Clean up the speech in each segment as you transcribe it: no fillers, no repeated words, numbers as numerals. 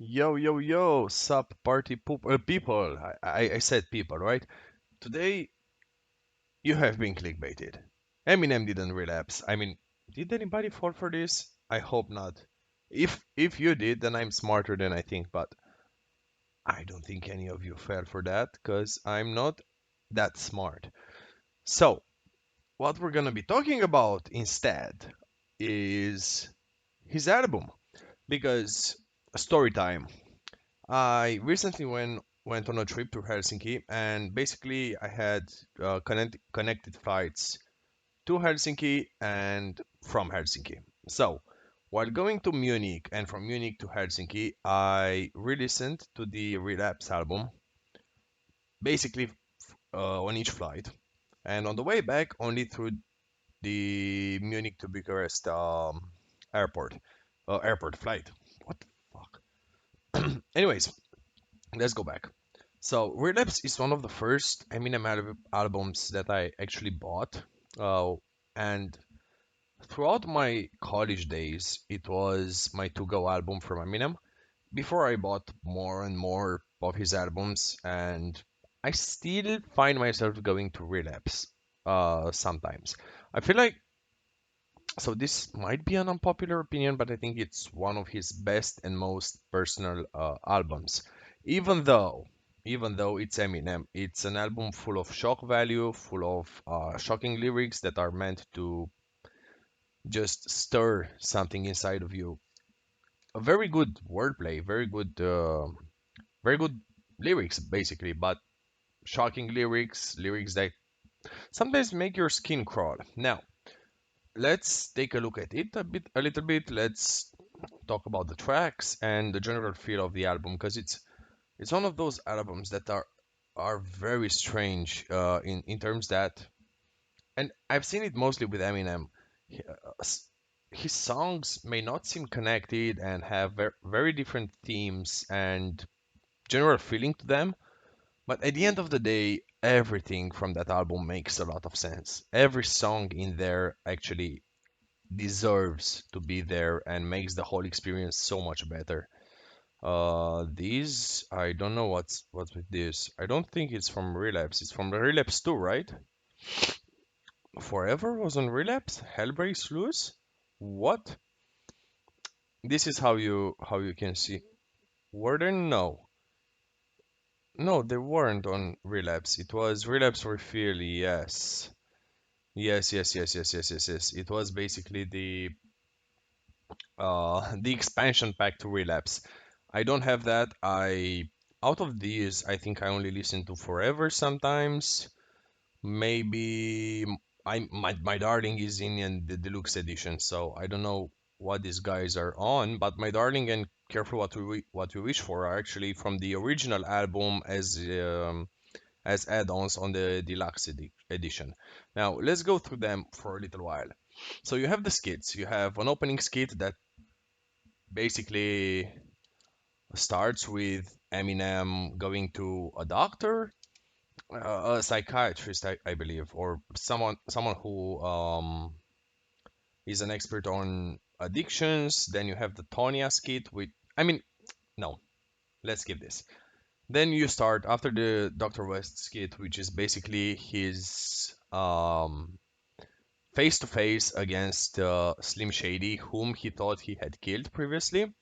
Yo, yo, yo, sup party people. I said people, right? Today you have been clickbaited. Eminem didn't relapse. I mean, did anybody fall for this? I hope not. If you did, then I'm smarter than I think, but I don't think any of you fell for that because I'm not that smart. So, what we're gonna be talking about instead is his album because story time. I recently went on a trip to Helsinki, and basically I had connected flights to Helsinki and from Helsinki. So while going to Munich and from Munich to Helsinki, I re-listened to the Relapse album, basically on each flight, and on the way back only through the Munich to Bucharest airport airport flight. What the fuck? Anyways, let's go back. So Relapse is one of the first Eminem albums that I actually bought. And throughout my college days, it was my to-go album from Eminem. Before I bought more and more of his albums, and I still find myself going to Relapse sometimes. I feel like so this might be an unpopular opinion, but I think it's one of his best and most personal albums. Even though, even though it's Eminem, it's an album full of shock value, full of shocking lyrics that are meant to just stir something inside of you. A very good wordplay, very good lyrics, basically, but shocking lyrics, lyrics that sometimes make your skin crawl. Now, let's take a look at it a little bit. Let's talk about the tracks and the general feel of the album because it's one of those albums that are very strange in terms that, and I've seen it mostly with Eminem. S- His songs may not seem connected and have very different themes and general feeling to them, but at the end of the day, everything from that album makes a lot of sense. Every song in there actually deserves to be there and makes the whole experience so much better. These I don't know what's with this. I don't think it's from Relapse. It's from the Relapse 2, right? Forever was on Relapse. Hell Breaks Loose. What? This is how you can see. Were there? No, no, they weren't on Relapse. It was Relapse Refill. Yes, yes. It was basically the expansion pack to Relapse. I don't have that. I out of these, I think I only listen to Forever sometimes. Maybe my darling is in the deluxe edition, so I don't know what these guys are on. But my darling and Careful What We Wish For are actually from the original album as add-ons on the deluxe edition. Now let's go through them for a little while. So you have the skits. You have an opening skit that basically starts with Eminem going to a doctor, a psychiatrist, I believe, or someone who is an expert on addictions. Then you have the Tonya skit with, I mean, no, let's skip this. Then you start after the Dr. West skit, which is basically his face to face against Slim Shady, whom he thought he had killed previously.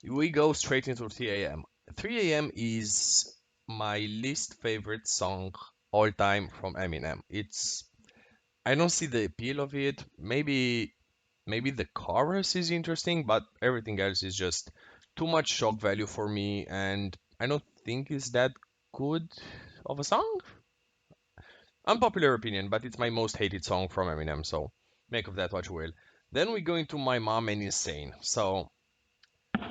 We go straight into 3 a.m. 3 a.m. is my least favorite song all time from Eminem. It's I don't see the appeal of it. Maybe the chorus is interesting, but everything else is just too much shock value for me, and I don't think it's that good of a song. Unpopular opinion, but it's my most hated song from Eminem, so make of that what you will. Then we go into My Mom and Insane. So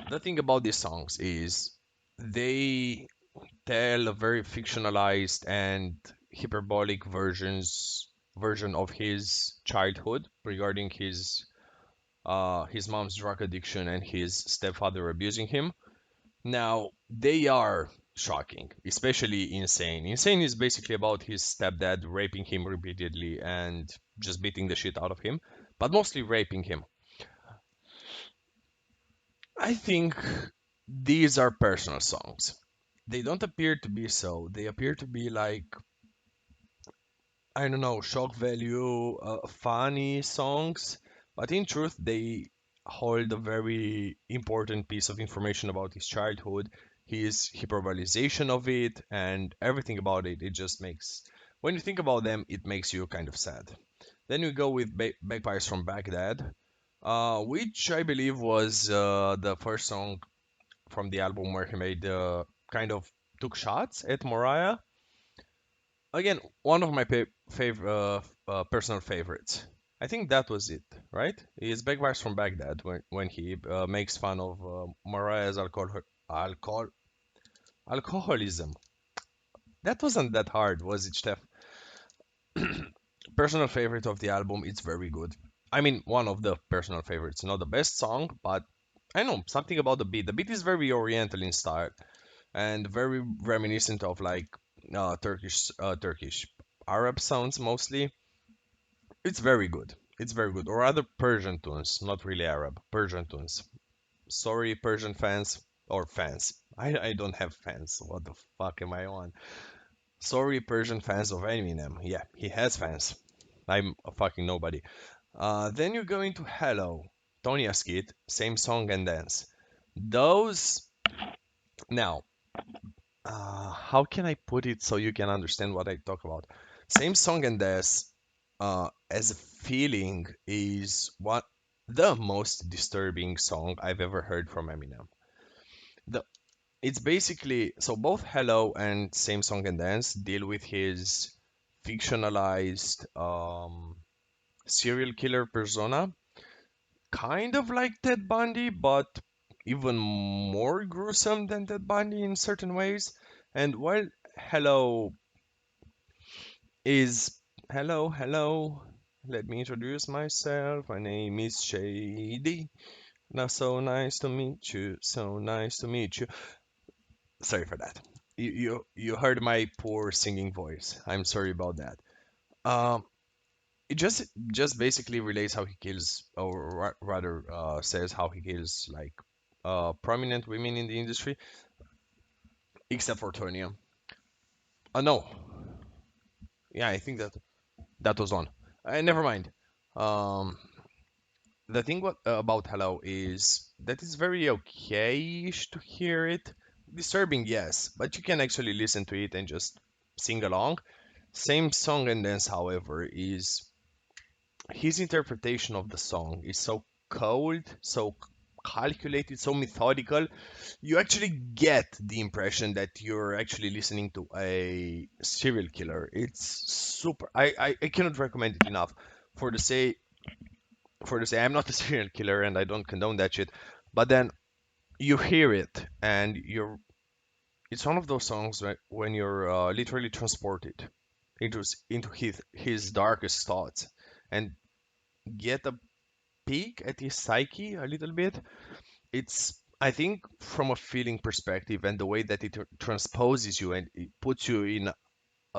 the thing about these songs is they tell a very fictionalized and hyperbolic version of his childhood regarding his mom's drug addiction and his stepfather abusing him. Now they are shocking, especially Insane. Insane is basically about his stepdad raping him repeatedly and just beating the shit out of him, but mostly raping him. I think these are personal songs. They don't appear to be so. They appear to be like, I don't know, shock value, funny songs, but in truth, they hold a very important piece of information about his childhood, his hyperbolization of it, and everything about it. It just makes, when you think about them, it makes you kind of sad. Then we go with Bagpipes from Baghdad, which I believe was the first song from the album where he made kind of took shots at Mariah. Again, one of my personal favorites. I think that was it, right? It's Bagpipes from Baghdad when he makes fun of Mariah's alcohol alcoholism. That wasn't that hard, was it, Steph? Personal favorite of the album. It's very good. I mean, one of the personal favorites. Not the best song, but I know something about the beat. The beat is very oriental in style and very reminiscent of like Turkish Arab sounds mostly. It's very good. It's very good. Or rather Persian tunes, not really Arab. Persian tunes. Sorry, Persian fans or fans. I don't have fans. What the fuck am I on? Sorry, Persian fans of Eminem. Yeah, he has fans. I'm a fucking nobody. Then you go into Hello, Tony Askit, same song and dance. Those now, how can I put it so you can understand what I talk about? Same song and dance, as a feeling, is what the most disturbing song I've ever heard from Eminem. The it's basically so both Hello and Same Song and Dance deal with his fictionalized serial killer persona, kind of like Ted Bundy, but even more gruesome than Ted Bundy in certain ways. And while Hello is hello, hello, let me introduce myself. My name is Shady. Now, so nice to meet you. So nice to meet you. Sorry for that. You heard my poor singing voice. I'm sorry about that. Um, it just basically relates how he kills, or rather, says how he kills like prominent women in the industry, except for Tonya. No, yeah, I think that was on. Never mind. Um, the thing about Hello is that it's very okay-ish to hear it. Disturbing, yes, but you can actually listen to it and just sing along. Same song and dance, however, is his interpretation of the song is so cold, so calculated, so methodical. You actually get the impression that you're actually listening to a serial killer. It's super. I cannot recommend it enough. For the say for the say, I'm not a serial killer and I don't condone that shit. But then you hear it and you're. It's one of those songs when you're literally transported into his darkest thoughts and get a peek at his psyche a little bit. It's, I think, from a feeling perspective and the way that it transposes you and it puts you in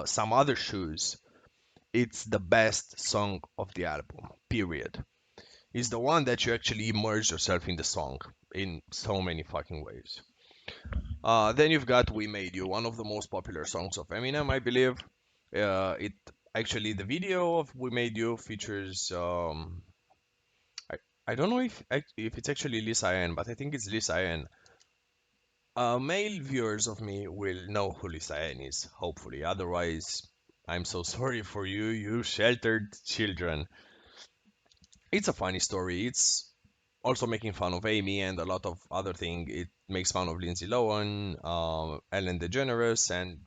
some other shoes, it's the best song of the album, period. It's the one that you actually immerse yourself in the song in so many fucking ways. Then you've got We Made You, one of the most popular songs of Eminem, I believe. It actually, the video of We Made You features I, I don't know if it's actually Lisa Ann, but I think it's Lisa Ann. Male viewers of me will know who Lisa Ann is, hopefully. Otherwise, I'm so sorry for you, you sheltered children. It's a funny story. It's also making fun of Amy and a lot of other things. It makes fun of Lindsay Lohan, Ellen DeGeneres, and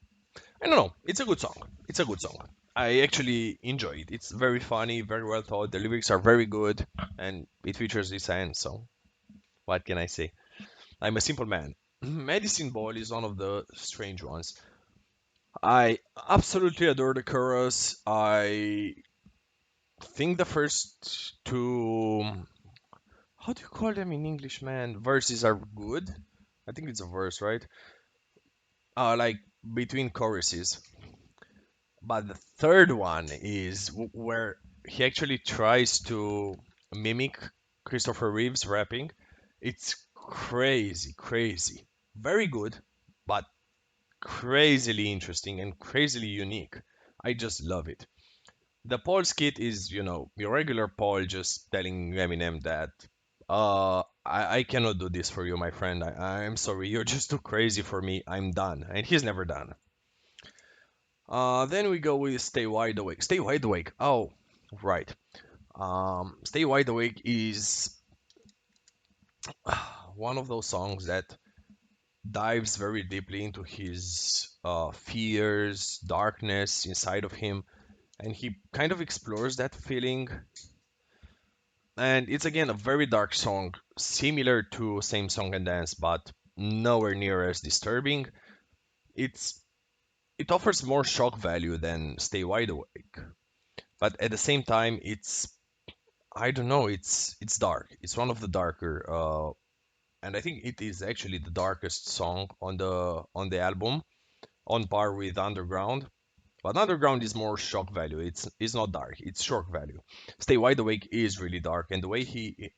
I don't know. It's a good song. It's a good song. I actually enjoy it. It's very funny, very well thought. The lyrics are very good, and it features Lisa Ann. So what can I say? I'm a simple man. Medicine Ball is one of the strange ones. I absolutely adore the chorus. I think the first two, how do you call them in English, man? Verses are good. I think it's a verse, right? Like between choruses. But the third one is where he actually tries to mimic Christopher Reeves rapping. It's crazy, crazy. Very good, but crazily interesting and crazily unique. I just love it. The Paul skit is, your regular Paul just telling Eminem that, I cannot do this for you, my friend. I'm sorry, you're just too crazy for me. I'm done. And he's never done. Then we go with Stay Wide Awake. Stay Wide Awake. Oh, right. Stay Wide Awake is one of those songs that dives very deeply into his fears, darkness inside of him, and he kind of explores that feeling. And it's again a very dark song, similar to Same Song and Dance, but nowhere near as disturbing. It's it offers more shock value than Stay Wide Awake, but at the same time, it's I don't know, it's dark. It's one of the darker, and I think it is actually the darkest song on the album, on par with Underground. But Underground is more shock value. It's not dark. It's shock value. Stay Wide Awake is really dark, and the way he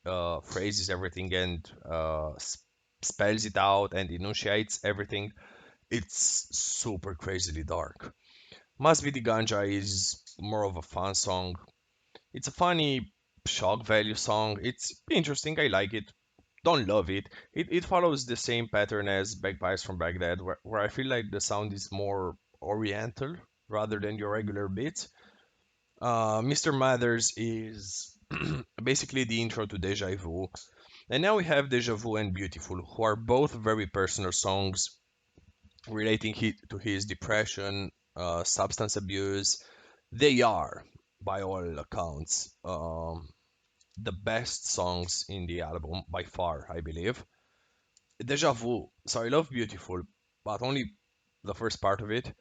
phrases everything and spells it out and enunciates everything, it's super crazily dark. Must Be the Ganja is more of a fun song. It's a funny shock value song. It's interesting. I like it. Don't love it. It follows the same pattern as Bagpipes from Baghdad, where I feel like the sound is more oriental rather than your regular beats. Mr. Mathers is basically the intro to Deja Vu. And now we have Deja Vu and Beautiful, who are both very personal songs relating to his depression, substance abuse. They are, by all accounts, the best songs in the album by far, I believe. Deja Vu. So I love Beautiful, but only the first part of it.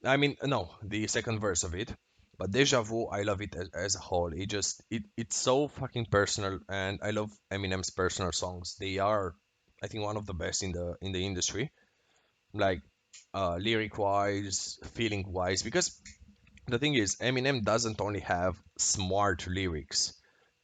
I mean, no, the second verse of it. But Deja Vu, I love it as a whole. It's so fucking personal, and I love Eminem's personal songs. They are, I think, one of the best in the industry. Like, lyric wise, feeling wise. Because the thing is, Eminem doesn't only have smart lyrics.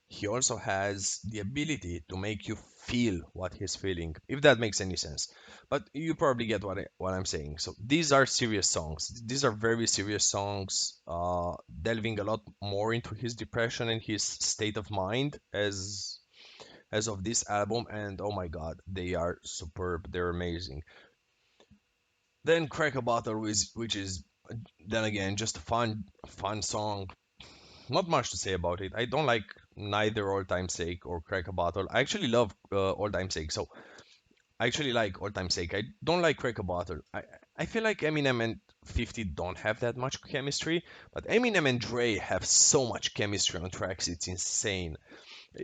He also has the ability to make you feel what he's feeling, if that makes any sense. But you probably get what I'm saying. So these are serious songs. These are very serious songs, delving a lot more into his depression and his state of mind as of this album. And oh my God, they are superb. They're amazing. Then Crack a Bottle, which is then again just a fun song. Not much to say about it. I don't like neither All Time Sake or Crack a Bottle. I actually love All Time Sake, so I actually like All Time Sake. I don't like Crack a Bottle. I feel like Eminem and 50 don't have that much chemistry, but Eminem and Dre have so much chemistry on tracks. It's insane.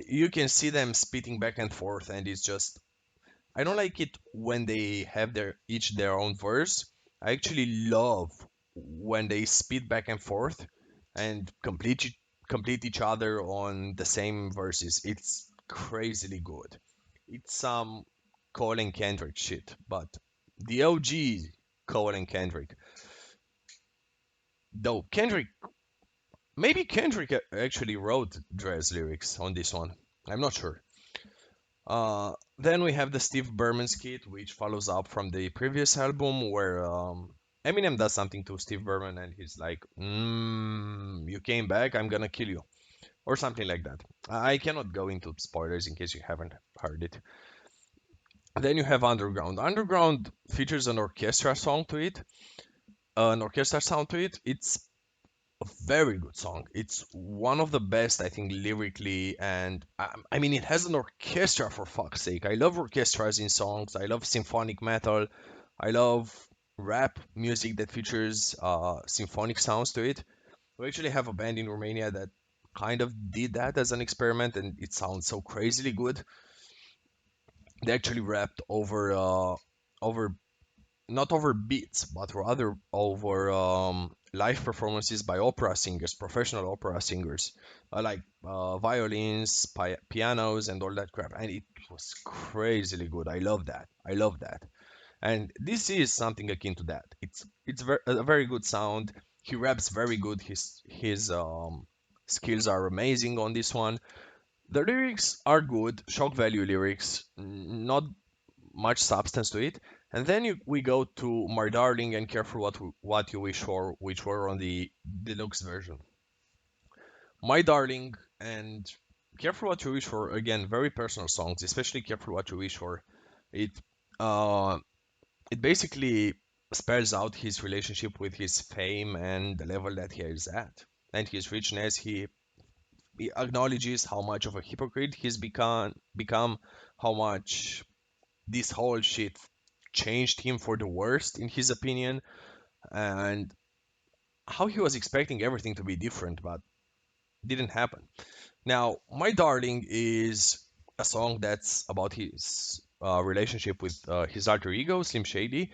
You can see them spitting back and forth, and it's just I don't like it when they have their own verse. I actually love when they spit back and forth and complete each other on the same verses. It's crazily good. It's some Cole and Kendrick shit, but the OG Cole and Kendrick. Though Kendrick, maybe Kendrick actually wrote Dre's lyrics on this one. I'm not sure. Then we have the Steve Berman skit, which follows up from the previous album, where Eminem does something to Steve Berman, and he's like, "You came back, I'm gonna kill you," or something like that. I cannot go into spoilers in case you haven't heard it. Then you have Underground. Underground features an orchestra song to it, an orchestra sound to it. It's a very good song. It's one of the best, I think, lyrically, and I mean, it has an orchestra for fuck's sake. I love orchestras in songs. I love symphonic metal. I love rap music that features symphonic sounds to it. We actually have a band in Romania that kind of did that as an experiment, and it sounds so crazily good. They actually rapped over not over beats, but rather over live performances by opera singers, professional opera singers, like violins, pianos, and all that crap. And it was crazily good. I love that. I love that. And this is something akin to that. A very good sound. He raps very good. His skills are amazing on this one. The lyrics are good, shock value lyrics, not much substance to it. And then we go to My Darling and Careful What You Wish For, which were on the deluxe version. My Darling and Careful What You Wish For, again, very personal songs, especially Careful What You Wish For. It uh, it basically spells out his relationship with his fame and the level that he is at, and his richness. He acknowledges how much of a hypocrite he's become, how much this whole shit changed him for the worst in his opinion, and how he was expecting everything to be different, but didn't happen. Now, My Darling is a song that's about his relationship with his alter ego, Slim Shady.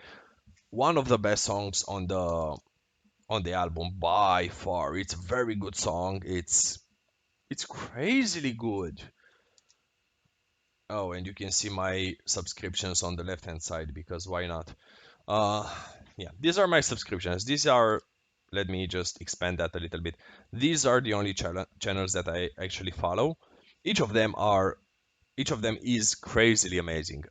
One of the best songs on the album by far. It's a very good song. It's crazily good. Oh, and you can see my subscriptions on the left hand side because why not? Uh, yeah, these are my subscriptions. These are, let me just expand that a little bit. These are the only channels that I actually follow. Each of them are each of them is crazily amazing.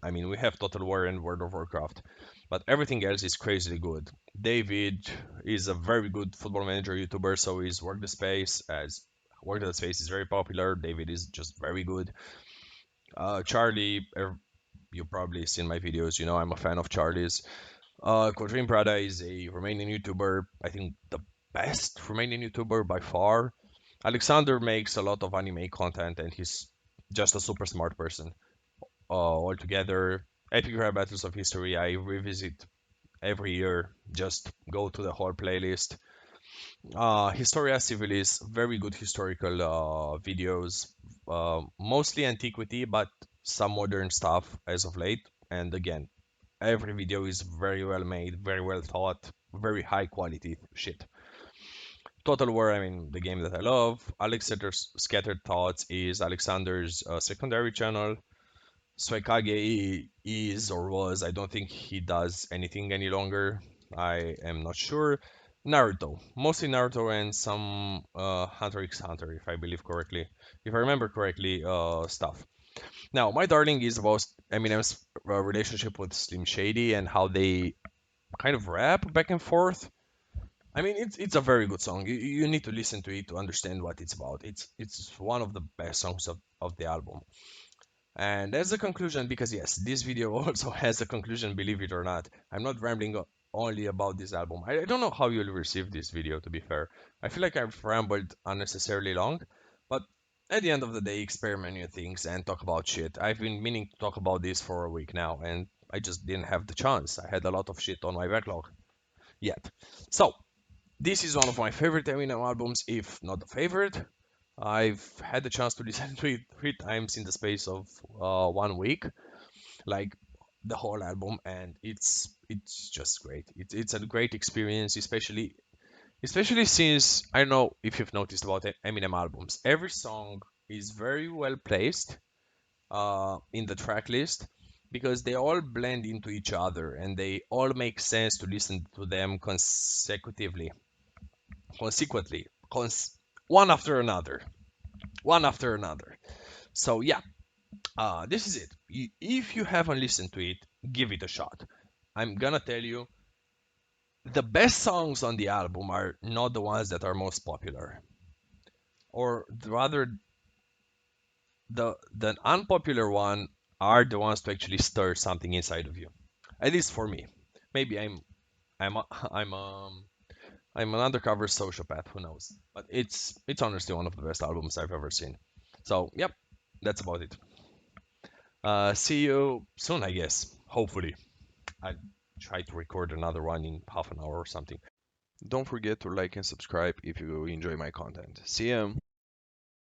I mean, we have Total War and World of Warcraft, but everything else is crazily good. David is a very good football manager YouTuber, so is Work the Space. As Work the Space is very popular, David is just very good. Charlie, you probably seen my videos. You know I'm a fan of Charlie's. Quadrin Prada is a Romanian YouTuber. I think the best Romanian YouTuber by far. Alexander makes a lot of anime content, and he's just a super smart person. Altogether, Epic Rap Battles of History I revisit every year. Just go to the whole playlist. Historia Civilis, very good historical videos, mostly antiquity, but some modern stuff as of late. And again, every video is very well made, very well thought, very high quality shit. Total War, I mean, the game that I love. Alexander's Scattered Thoughts is Alexander's secondary channel. Suekage is or was, I don't think he does anything any longer. I am not sure. Naruto, mostly Naruto and some Hunter x Hunter, if I believe correctly, if I remember correctly, stuff. Now, My Darling is about Eminem's relationship with Slim Shady and how they kind of rap back and forth. I mean, it's a very good song. You need to listen to it to understand what it's about. It's one of the best songs of the album. And as a conclusion, because yes, this video also has a conclusion, believe it or not. I'm not rambling only about this album. I don't know how you'll receive this video, to be fair. I feel like I've rambled unnecessarily long, but at the end of the day, experiment new things and talk about shit. I've been meaning to talk about this for a week now, and I just didn't have the chance. I had a lot of shit on my backlog yet. So, this is one of my favorite Eminem albums, if not the favorite. I've had the chance to listen to it 3 times in the space of 1 week, like the whole album, and it's just great. It's a great experience, especially since I don't know if you've noticed about Eminem albums. Every song is very well placed in the track list because they all blend into each other and they all make sense to listen to them consequently, one after another, one after another. So yeah, this is it. If you haven't listened to it, give it a shot. I'm gonna tell you, the best songs on the album are not the ones that are most popular, or rather, the unpopular one are the ones to actually stir something inside of you. At least for me. Maybe I'm a- I'm an undercover sociopath. Who knows? But it's honestly one of the best albums I've ever seen. So yep, that's about it. See you soon, I guess. Hopefully. I'll try to record another one in half an hour or something. Don't forget to like and subscribe if you enjoy my content. See ya!